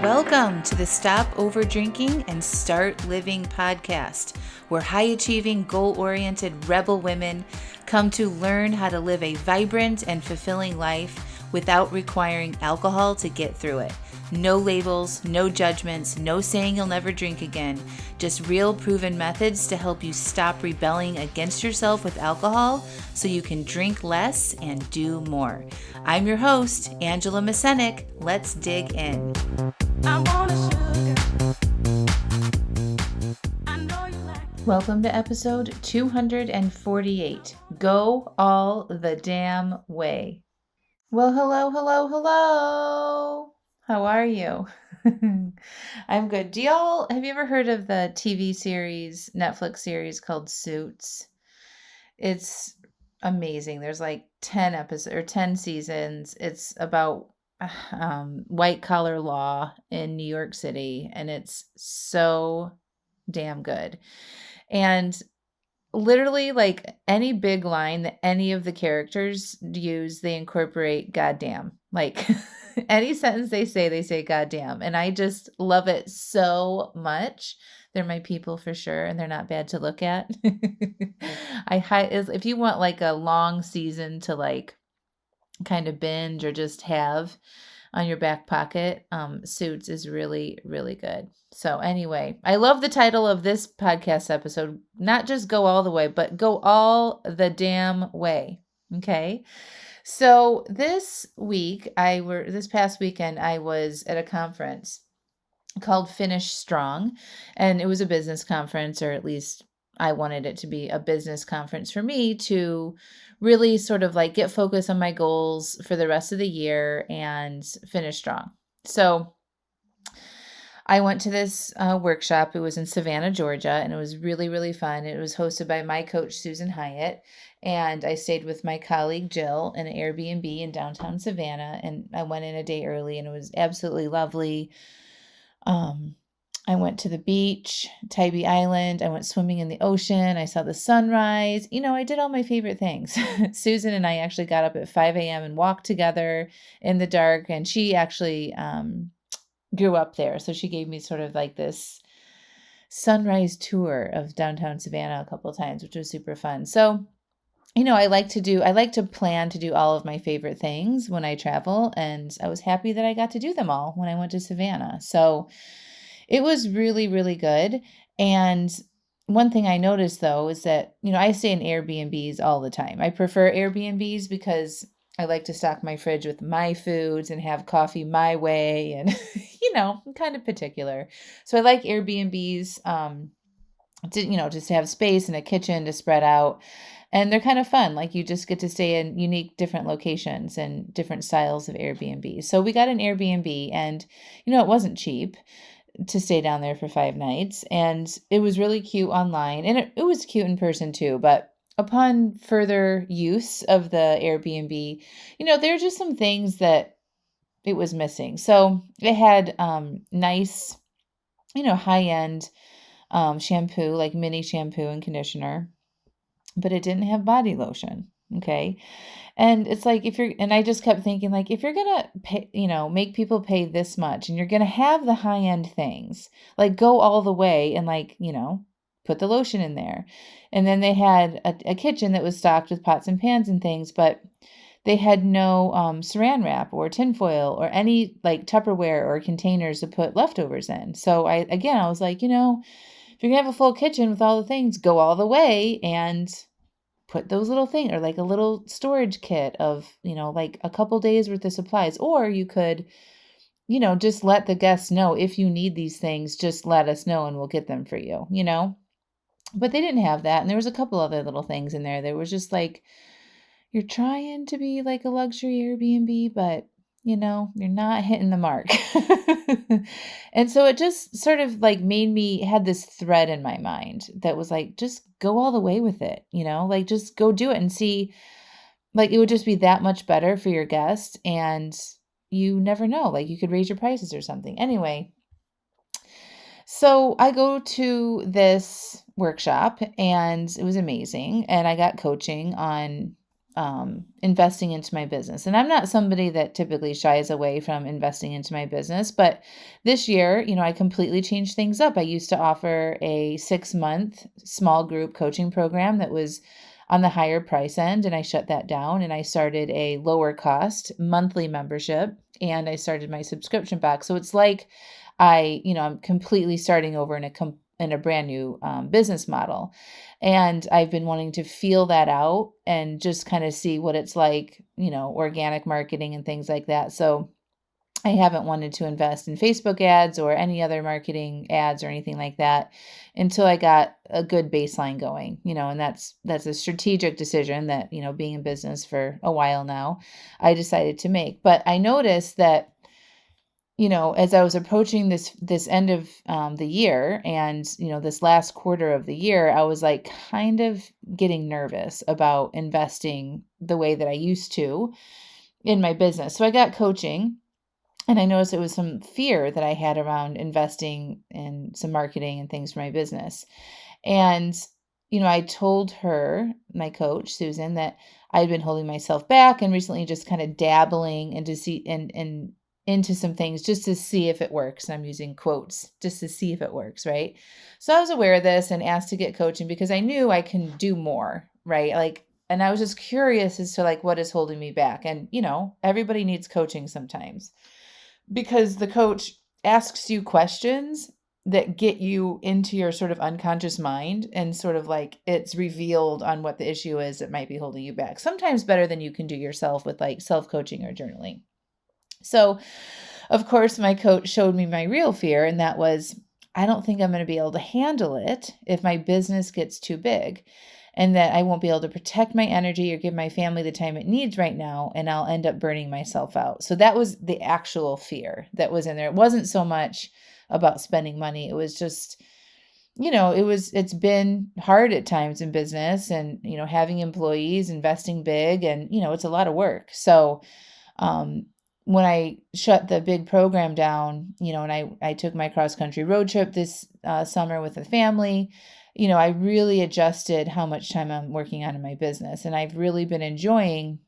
Welcome to the Stop Over Drinking and Start Living podcast, where high-achieving, goal-oriented rebel women come to learn how to live a vibrant and fulfilling life without requiring alcohol to get through it. No labels, no judgments, no saying you'll never drink again. Just real proven methods to help you stop rebelling against yourself with alcohol so you can drink less and do more. I'm your host, Angela Mascenik. Let's dig in. Welcome to episode 248. Go all the damn way. Well, hello. How are you? I'm good. Have you ever heard of the Netflix series called Suits? It's amazing. There's like 10 episodes or 10 seasons. It's about white collar law in New York City, and it's so damn good. And literally, like any big line that any of the characters use, they incorporate goddamn. Like any sentence they say goddamn. And I just love it so much. They're my people for sure, and they're not bad to look at. If you want like a long season to like kind of binge or just have on your back pocket, Suits is really, really good. So anyway, I love the title of this podcast episode, not just go all the way, but go all the damn way. Okay. So this past weekend, I was at a conference called Finish Strong, and it was a business conference, or at least I wanted it to be a business conference for me to really sort of like get focused on my goals for the rest of the year and finish strong. So I went to this workshop. It was in Savannah, Georgia, and it was really, really fun. It was hosted by my coach, Susan Hyatt, and I stayed with my colleague, Jill, in an Airbnb in downtown Savannah, and I went in a day early, and it was absolutely lovely. I went to the beach, Tybee Island. I went swimming in the ocean. I saw the sunrise. I did all my favorite things. Susan and I actually got up at 5 a.m. and walked together in the dark. And she actually grew up there. So she gave me sort of like this sunrise tour of downtown Savannah a couple of times, which was super fun. So, I like to plan to do all of my favorite things when I travel. And I was happy that I got to do them all when I went to Savannah. So it was really, really good. And one thing I noticed though is that, I stay in Airbnbs all the time. I prefer Airbnbs because I like to stock my fridge with my foods and have coffee my way. And, I'm kind of particular. So I like Airbnbs, just to have space and a kitchen to spread out. And they're kind of fun. Like you just get to stay in unique, different locations and different styles of Airbnb. So we got an Airbnb and, it wasn't cheap to stay down there for 5 nights. And it was really cute online, and it was cute in person too. But upon further use of the Airbnb, there are just some things that it was missing. So it had nice, high-end shampoo, like mini shampoo and conditioner, but it didn't have body lotion. Okay. And it's like, and I just kept thinking, like, if you're going to pay, make people pay this much and you're going to have the high end things, like go all the way and like, put the lotion in there. And then they had a kitchen that was stocked with pots and pans and things, but they had no saran wrap or tinfoil or any like Tupperware or containers to put leftovers in. So I was like, if you're going to have a full kitchen with all the things, go all the way and put those little things, or like a little storage kit of, like a couple days worth of supplies. Or you could, just let the guests know, if you need these things, just let us know and we'll get them for you, But they didn't have that. And there was a couple other little things in there. There was just like, you're trying to be like a luxury Airbnb, but you're not hitting the mark. And so it just sort of like had this thread in my mind that was like, just go all the way with it, like just go do it and see, like it would just be that much better for your guest. And you never know, like you could raise your prices or something. Anyway, so I go to this workshop and it was amazing. And I got coaching on investing into my business. And I'm not somebody that typically shies away from investing into my business, but this year, I completely changed things up. I used to offer a 6-month small group coaching program that was on the higher price end, and I shut that down, and I started a lower cost monthly membership, and I started my subscription box. So it's like I'm completely starting over in a brand new business model. And I've been wanting to feel that out and just kind of see what it's like, organic marketing and things like that. So I haven't wanted to invest in Facebook ads or any other marketing ads or anything like that until I got a good baseline going, and that's a strategic decision that, being in business for a while now, I decided to make. But I noticed that, as I was approaching this end of the year and, this last quarter of the year, I was like kind of getting nervous about investing the way that I used to in my business. So I got coaching, and I noticed it was some fear that I had around investing in some marketing and things for my business. And, I told her, my coach, Susan, that I'd been holding myself back and recently just kind of dabbling into some things just to see if it works. And I'm using quotes just to see if it works, right? So I was aware of this and asked to get coaching because I knew I can do more, right? And I was just curious as to what is holding me back. And, everybody needs coaching sometimes, because the coach asks you questions that get you into your sort of unconscious mind, and sort of it's revealed on what the issue is that might be holding you back. Sometimes better than you can do yourself with self-coaching or journaling. So, of course, my coach showed me my real fear, and that was, I don't think I'm going to be able to handle it if my business gets too big, and that I won't be able to protect my energy or give my family the time it needs right now, and I'll end up burning myself out. So that was the actual fear that was in there. It wasn't so much about spending money. It was just, it's been hard at times in business, and, having employees, investing big, and, it's a lot of work. So, when I shut the big program down, and I took my cross-country road trip this summer with the family, I really adjusted how much time I'm working on in my business. And I've really been enjoying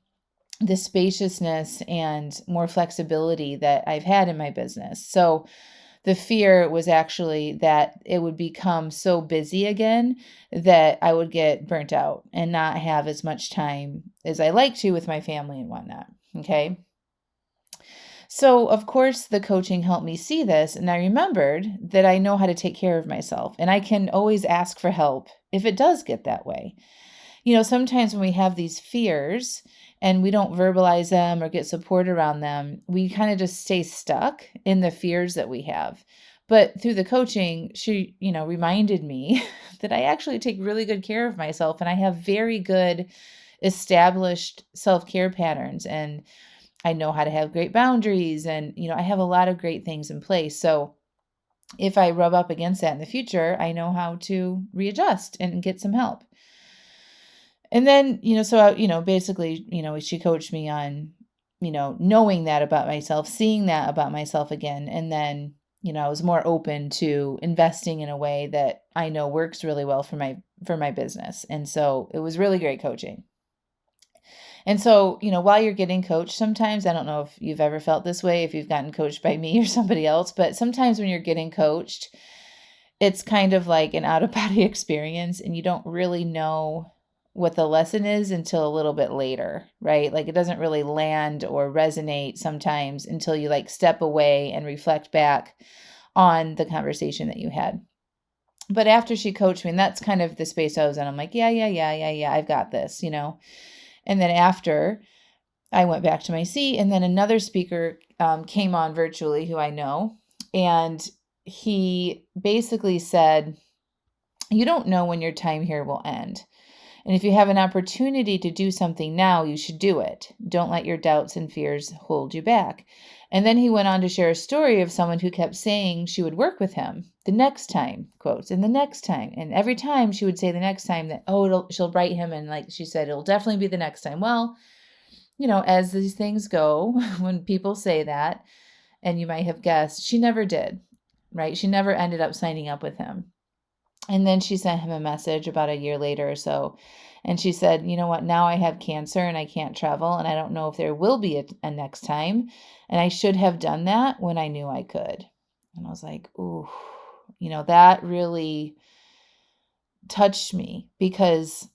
the spaciousness and more flexibility that I've had in my business. So the fear was actually that it would become so busy again that I would get burnt out and not have as much time as I like to with my family and whatnot. Okay. So, of course, the coaching helped me see this, and I remembered that I know how to take care of myself, and I can always ask for help if it does get that way. Sometimes when we have these fears and we don't verbalize them or get support around them, we kind of just stay stuck in the fears that we have. But through the coaching, she, reminded me that I actually take really good care of myself, and I have very good established self-care patterns, and I know how to have great boundaries, and, I have a lot of great things in place. So if I rub up against that in the future, I know how to readjust and get some help. And then, basically, she coached me on, knowing that about myself, seeing that about myself again. And then, I was more open to investing in a way that I know works really well for my business. And so it was really great coaching. And so, while you're getting coached, sometimes, I don't know if you've ever felt this way, if you've gotten coached by me or somebody else, but sometimes when you're getting coached, it's kind of like an out-of-body experience, and you don't really know what the lesson is until a little bit later, right? It doesn't really land or resonate sometimes until you step away and reflect back on the conversation that you had. But after she coached me, and that's kind of the space I was in, I'm like, yeah, I've got this, And then after, I went back to my seat, and then another speaker came on virtually who I know, and he basically said, you don't know when your time here will end. And if you have an opportunity to do something now, you should do it. Don't let your doubts and fears hold you back. And then he went on to share a story of someone who kept saying she would work with him the next time, quotes, and the next time. And every time she would say the next time that, she'll write him. And like she said, it'll definitely be the next time. Well, as these things go, when people say that, and you might have guessed, she never did, right? She never ended up signing up with him. And then she sent him a message about a year later or so And she said, you know what, now I have cancer and I can't travel and I don't know if there will be a next time. And I should have done that when I knew I could. And I was like, ooh, that really touched me because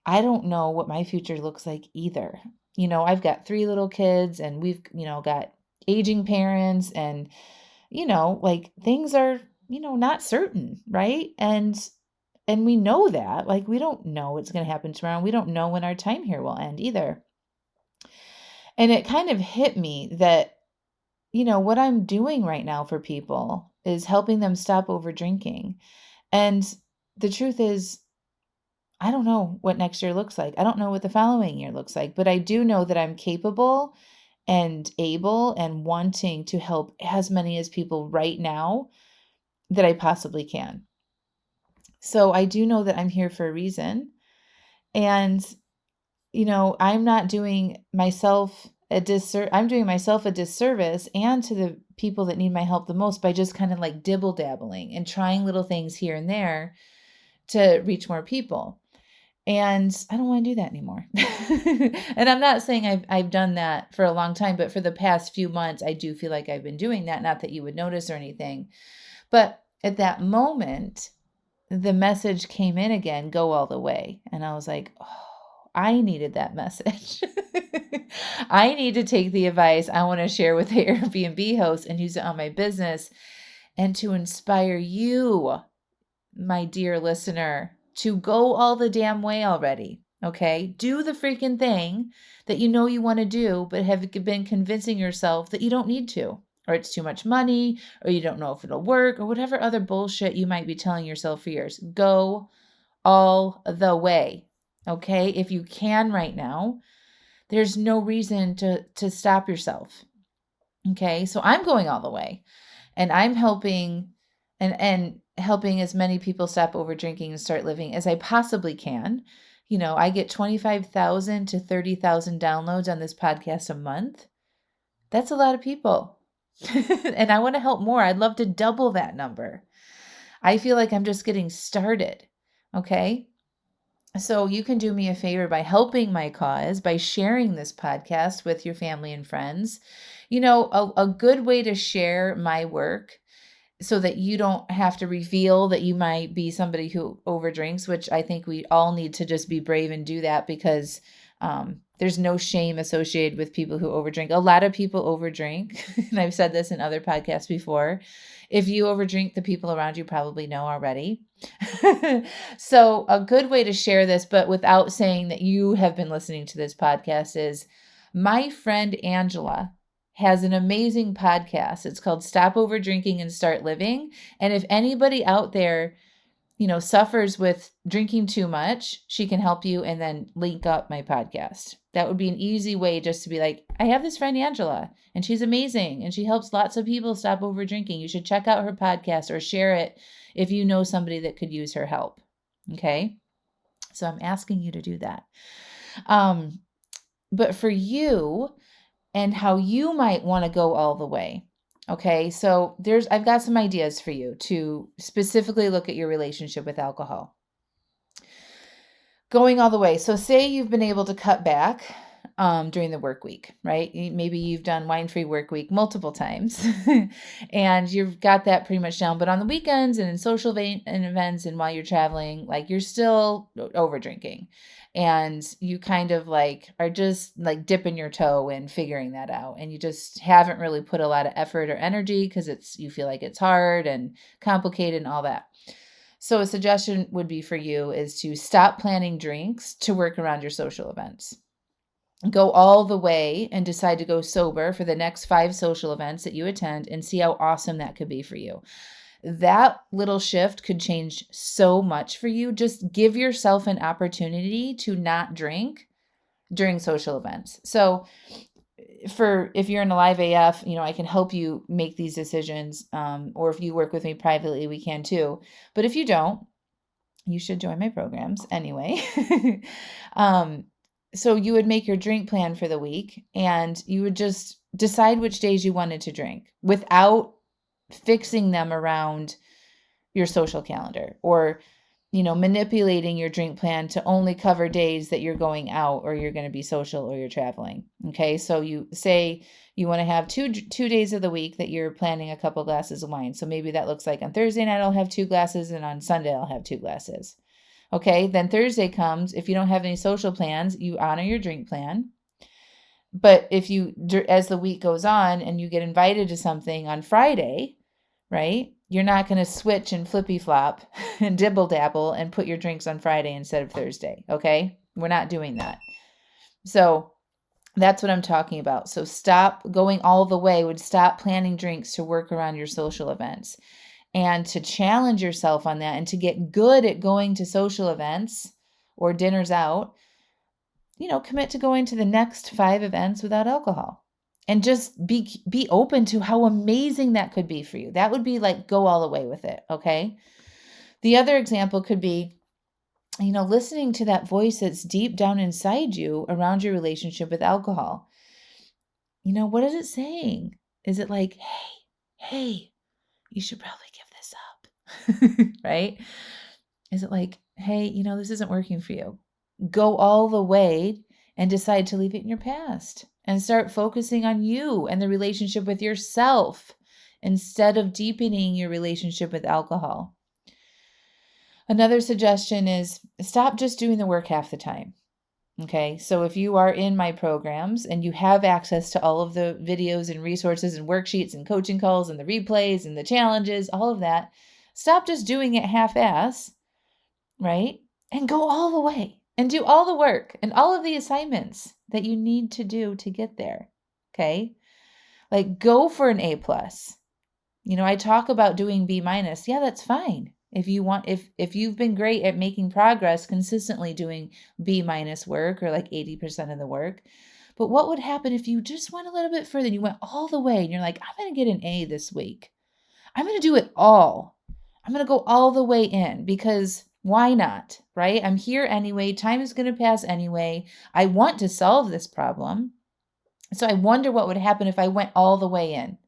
I don't know what my future looks like either. I've got 3 little kids and we've, got aging parents and, like things are, not certain, right? And we know that, like, we don't know what's going to happen tomorrow. We don't know when our time here will end either. And it kind of hit me that, what I'm doing right now for people is helping them stop over drinking. And the truth is, I don't know what next year looks like. I don't know what the following year looks like, but I do know that I'm capable and able and wanting to help as many as people right now that I possibly can. So I do know that I'm here for a reason. And, I'm not doing myself I'm doing myself a disservice and to the people that need my help the most by just kind of like dibble dabbling and trying little things here and there to reach more people. And I don't want to do that anymore. And I'm not saying I've done that for a long time, but for the past few months, I do feel like I've been doing that. Not that you would notice or anything. But at that moment, the message came in again, go all the way. And I was like, oh, I needed that message. I need to take the advice I want to share with the Airbnb host and use it on my business and to inspire you, my dear listener, to go all the damn way already. Okay. Do the freaking thing that you know you want to do, but have been convincing yourself that you don't need to, or it's too much money, or you don't know if it'll work, or whatever other bullshit you might be telling yourself for years. Go all the way. Okay. If you can right now, there's no reason to stop yourself. Okay. So I'm going all the way and I'm helping and helping as many people stop over drinking and start living as I possibly can. I get 25,000 to 30,000 downloads on this podcast a month. That's a lot of people. And I want to help more. I'd love to double that number. I feel like I'm just getting started. Okay. So you can do me a favor by helping my cause, by sharing this podcast with your family and friends. A good way to share my work so that you don't have to reveal that you might be somebody who overdrinks, which I think we all need to just be brave and do that because there's no shame associated with people who overdrink. A lot of people overdrink, and I've said this in other podcasts before. If you overdrink, the people around you probably know already. So a good way to share this, but without saying that you have been listening to this podcast, is my friend Angela has an amazing podcast. It's called Stop Over Drinking and Start Living. And if anybody out there, suffers with drinking too much, she can help you and then link up my podcast. That would be an easy way just to be like, I have this friend Angela and she's amazing and she helps lots of people stop over drinking. You should check out her podcast or share it if you know somebody that could use her help. Okay. So I'm asking you to do that. But for you and how you might want to go all the way. Okay, so I've got some ideas for you to specifically look at your relationship with alcohol. Going all the way. So say you've been able to cut back during the work week, right? Maybe you've done wine-free work week multiple times and you've got that pretty much down. But on the weekends and in social events and while you're traveling, like you're still over drinking. And you kind of like are just like dipping your toe in figuring that out. And you just haven't really put a lot of effort or energy because you feel like it's hard and complicated and all that. So a suggestion would be for you is to stop planning drinks to work around your social events. Go all the way and decide to go sober for the next 5 social events that you attend and see how awesome that could be for you. That little shift could change so much for you. Just give yourself an opportunity to not drink during social events. So if you're in a live AF, I can help you make these decisions. Or if you work with me privately, we can too. But if you don't, you should join my programs anyway. So you would make your drink plan for the week and you would just decide which days you wanted to drink without fixing them around your social calendar or manipulating your drink plan to only cover days that you're going out or you're going to be social or you're traveling. Okay. So you say you want to have two days of the week that you're planning a couple glasses of wine. So maybe that looks like on Thursday night, I'll have 2 glasses, and on Sunday, I'll have 2 glasses. Okay. Then Thursday comes. If you don't have any social plans, you honor your drink plan. But if as the week goes on and you get invited to something on Friday, right? You're not going to switch and flippy flop and dibble dabble and put your drinks on Friday instead of Thursday. Okay. We're not doing that. So that's what I'm talking about. So stop going all the way, would stop planning drinks to work around your social events, and to challenge yourself on that and to get good at going to social events or dinners out, commit to going to the next 5 events without alcohol. And just be open to how amazing that could be for you. That would be like, go all the way with it, okay? The other example could be, listening to that voice that's deep down inside you around your relationship with alcohol. What is it saying? Is it like, hey, you should probably give this up, right? Is it like, hey, this isn't working for you? Go all the way and decide to leave it in your past and start focusing on you and the relationship with yourself instead of deepening your relationship with alcohol. Another suggestion is stop just doing the work half the time. Okay, so if you are in my programs and you have access to all of the videos and resources and worksheets and coaching calls and the replays and the challenges, all of that, stop just doing it half-ass, right? And go all the way and do all the work and all of the assignments that you need to do to get there. Okay. Like, go for an A+. I talk about doing B-. Yeah, that's fine. If you want, if you've been great at making progress, consistently doing B- work, or like 80% of the work. But what would happen if you just went a little bit further and you went all the way and you're like, I'm going to get an A this week. I'm going to do it all. I'm going to go all the way in, because why not, right? I'm here anyway. Time is going to pass anyway. I want to solve this problem. So I wonder what would happen if I went all the way in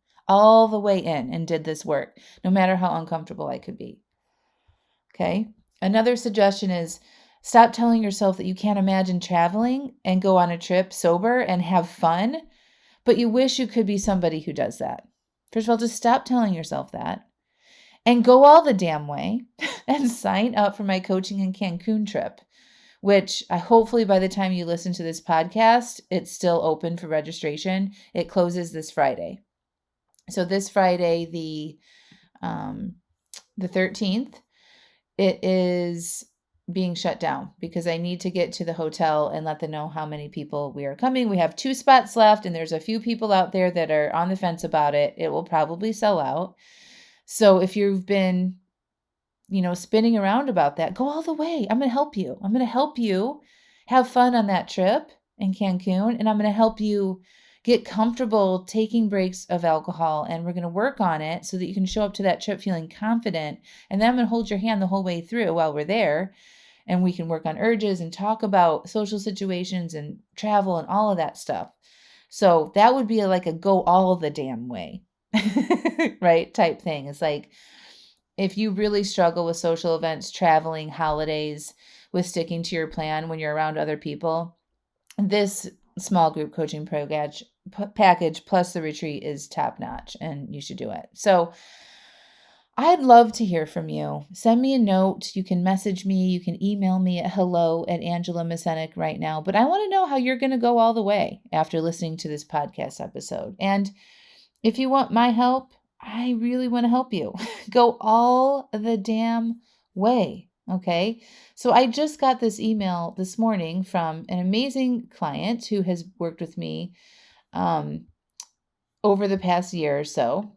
and did this work, no matter how uncomfortable I could be. Okay. Another suggestion is stop telling yourself that you can't imagine traveling and go on a trip sober and have fun, but you wish you could be somebody who does that. First of all, just stop telling yourself that. And go all the damn way and sign up for my Coaching in Cancun trip, which hopefully by the time you listen to this podcast, it's still open for registration. It closes this Friday. So this Friday, the 13th, it is being shut down because I need to get to the hotel and let them know how many people we are coming. We have 2 spots left, and there's a few people out there that are on the fence about it. It will probably sell out. So if you've been, spinning around about that, go all the way. I'm going to help you. I'm going to help you have fun on that trip in Cancun, and I'm going to help you get comfortable taking breaks of alcohol, and we're going to work on it so that you can show up to that trip feeling confident. And then I'm going to hold your hand the whole way through while we're there, and we can work on urges and talk about social situations and travel and all of that stuff. So that would be like a go all the damn way. Right? Type thing. It's like, if you really struggle with social events, traveling, holidays, with sticking to your plan when you're around other people, this small group coaching package plus the retreat is top notch, and you should do it. So I'd love to hear from you. Send me a note. You can message me. You can email me at hello@Mascenik right now. But I want to know how you're going to go all the way after listening to this podcast episode. And if you want my help, I really want to help you. Go all the damn way. Okay. So I just got this email this morning from an amazing client who has worked with me over the past year or so.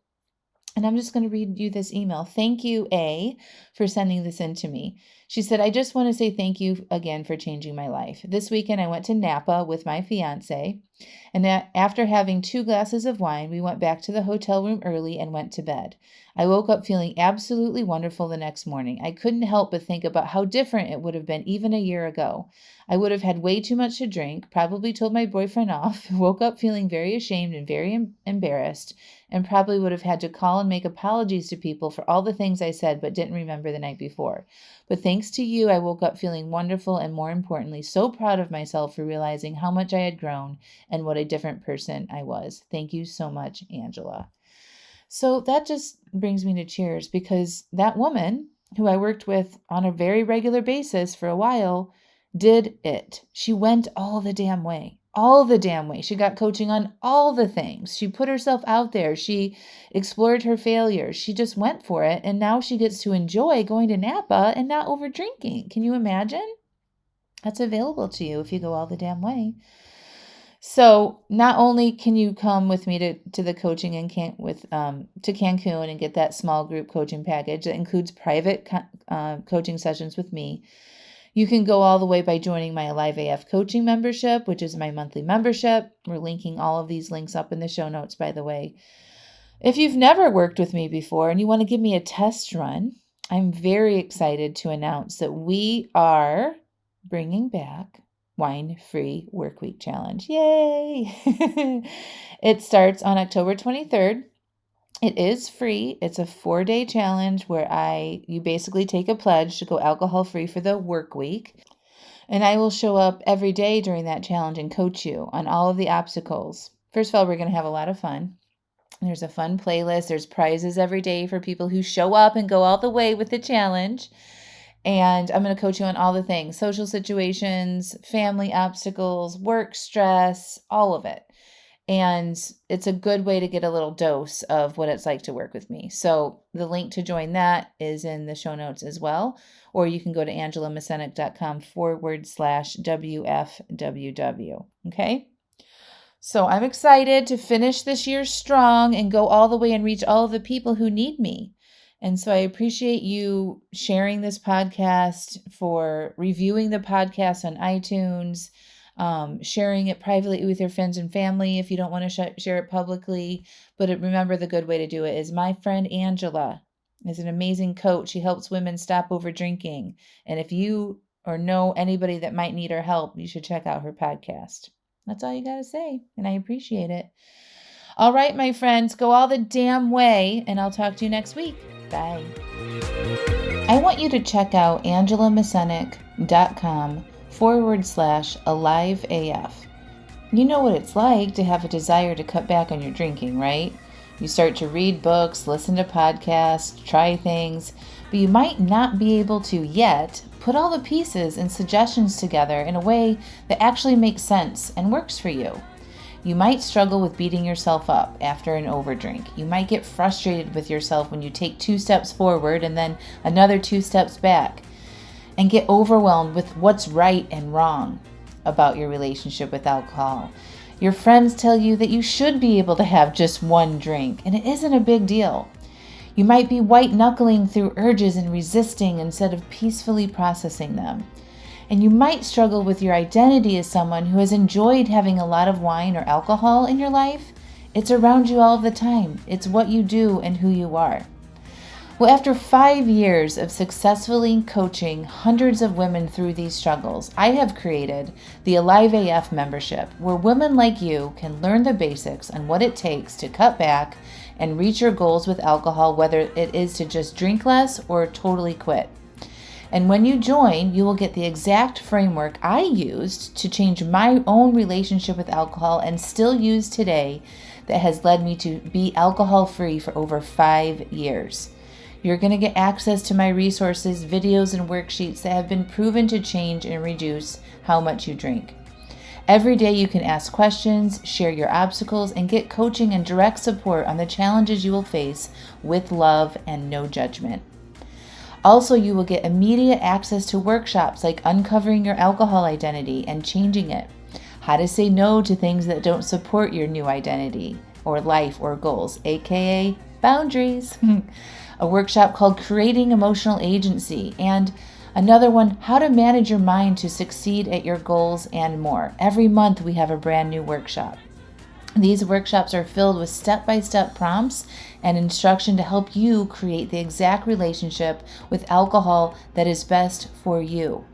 And I'm just going to read you this email. Thank you, A, for sending this in to me. She said, I just want to say thank you again for changing my life. This weekend, I went to Napa with my fiance. And after having 2 glasses of wine, we went back to the hotel room early and went to bed. I woke up feeling absolutely wonderful the next morning. I couldn't help but think about how different it would have been even a year ago. I would have had way too much to drink, probably told my boyfriend off, woke up feeling very ashamed and very embarrassed, and probably would have had to call and make apologies to people for all the things I said but didn't remember the night before. But thanks thanks to you, I woke up feeling wonderful and, more importantly, so proud of myself for realizing how much I had grown and what a different person I was. Thank you so much, Angela. So that just brings me to cheers, because that woman who I worked with on a very regular basis for a while did it. She went all the damn way. All the damn way. She got coaching on all the things. She put herself out there. She explored her failures. She just went for it. And now she gets to enjoy going to Napa and not over drinking. Can you imagine? That's available to you if you go all the damn way. So not only can you come with me to the coaching and to Cancun and get that small group coaching package that includes private coaching sessions with me, you can go all the way by joining my Alive AF coaching membership, which is my monthly membership. We're linking all of these links up in the show notes, by the way. If you've never worked with me before and you want to give me a test run, I'm very excited to announce that we are bringing back Wine-Free Workweek Challenge. Yay! It starts on October 23rd. It is free. It's a 4-day challenge where you basically take a pledge to go alcohol-free for the work week. And I will show up every day during that challenge and coach you on all of the obstacles. First of all, we're going to have a lot of fun. There's a fun playlist. There's prizes every day for people who show up and go all the way with the challenge. And I'm going to coach you on all the things: social situations, family obstacles, work stress, all of it. And it's a good way to get a little dose of what it's like to work with me. So the link to join that is in the show notes as well. Or you can go to angelamascenik.com/WFWW. Okay. So I'm excited to finish this year strong and go all the way and reach all of the people who need me. And so I appreciate you sharing this podcast, for reviewing the podcast on iTunes, sharing it privately with your friends and family if you don't want to share it publicly. But remember, the good way to do it is my friend Angela is an amazing coach. She helps women stop over drinking. And if you or know anybody that might need her help, you should check out her podcast. That's all you got to say, and I appreciate it. All right, my friends, go all the damn way, and I'll talk to you next week. Bye. I want you to check out angelamascenik.com/AliveAF. You know what it's like to have a desire to cut back on your drinking, right? You start to read books, listen to podcasts, try things, but you might not be able to yet put all the pieces and suggestions together in a way that actually makes sense and works for you. You might struggle with beating yourself up after an overdrink. You might get frustrated with yourself when you take 2 steps forward and then another 2 steps back, and get overwhelmed with what's right and wrong about your relationship with alcohol. Your friends tell you that you should be able to have just 1 drink, and it isn't a big deal. You might be white-knuckling through urges and resisting instead of peacefully processing them. And you might struggle with your identity as someone who has enjoyed having a lot of wine or alcohol in your life. It's around you all the time. It's what you do and who you are. Well, after 5 years of successfully coaching hundreds of women through these struggles, I have created the Alive AF membership, where women like you can learn the basics on what it takes to cut back and reach your goals with alcohol, whether it is to just drink less or totally quit. And when you join, you will get the exact framework I used to change my own relationship with alcohol and still use today, that has led me to be alcohol-free for over 5 years. You're going to get access to my resources, videos, and worksheets that have been proven to change and reduce how much you drink. Every day you can ask questions, share your obstacles, and get coaching and direct support on the challenges you will face with love and no judgment. Also, you will get immediate access to workshops like uncovering your alcohol identity and changing it, how to say no to things that don't support your new identity or life or goals, aka boundaries. A workshop called Creating Emotional Agency, and another one, How to Manage Your Mind to Succeed at Your Goals, and more. Every month we have a brand new workshop. These workshops are filled with step-by-step prompts and instruction to help you create the exact relationship with alcohol that is best for you.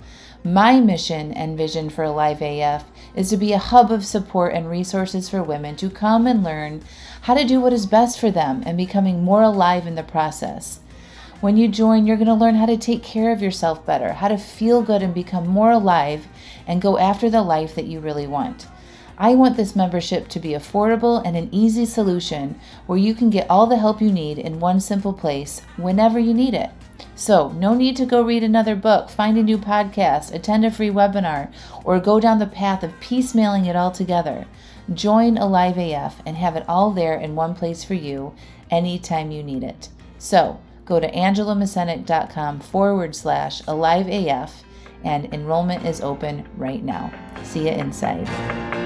My mission and vision for Alive AF is to be a hub of support and resources for women to come and learn how to do what is best for them and becoming more alive in the process. When you join, you're going to learn how to take care of yourself better, how to feel good and become more alive and go after the life that you really want. I want this membership to be affordable and an easy solution where you can get all the help you need in one simple place whenever you need it. So no need to go read another book, find a new podcast, attend a free webinar, or go down the path of piecemealing it all together. Join Alive AF and have it all there in one place for you anytime you need it. So go to angelamascenik.com/AliveAF and enrollment is open right now. See you inside.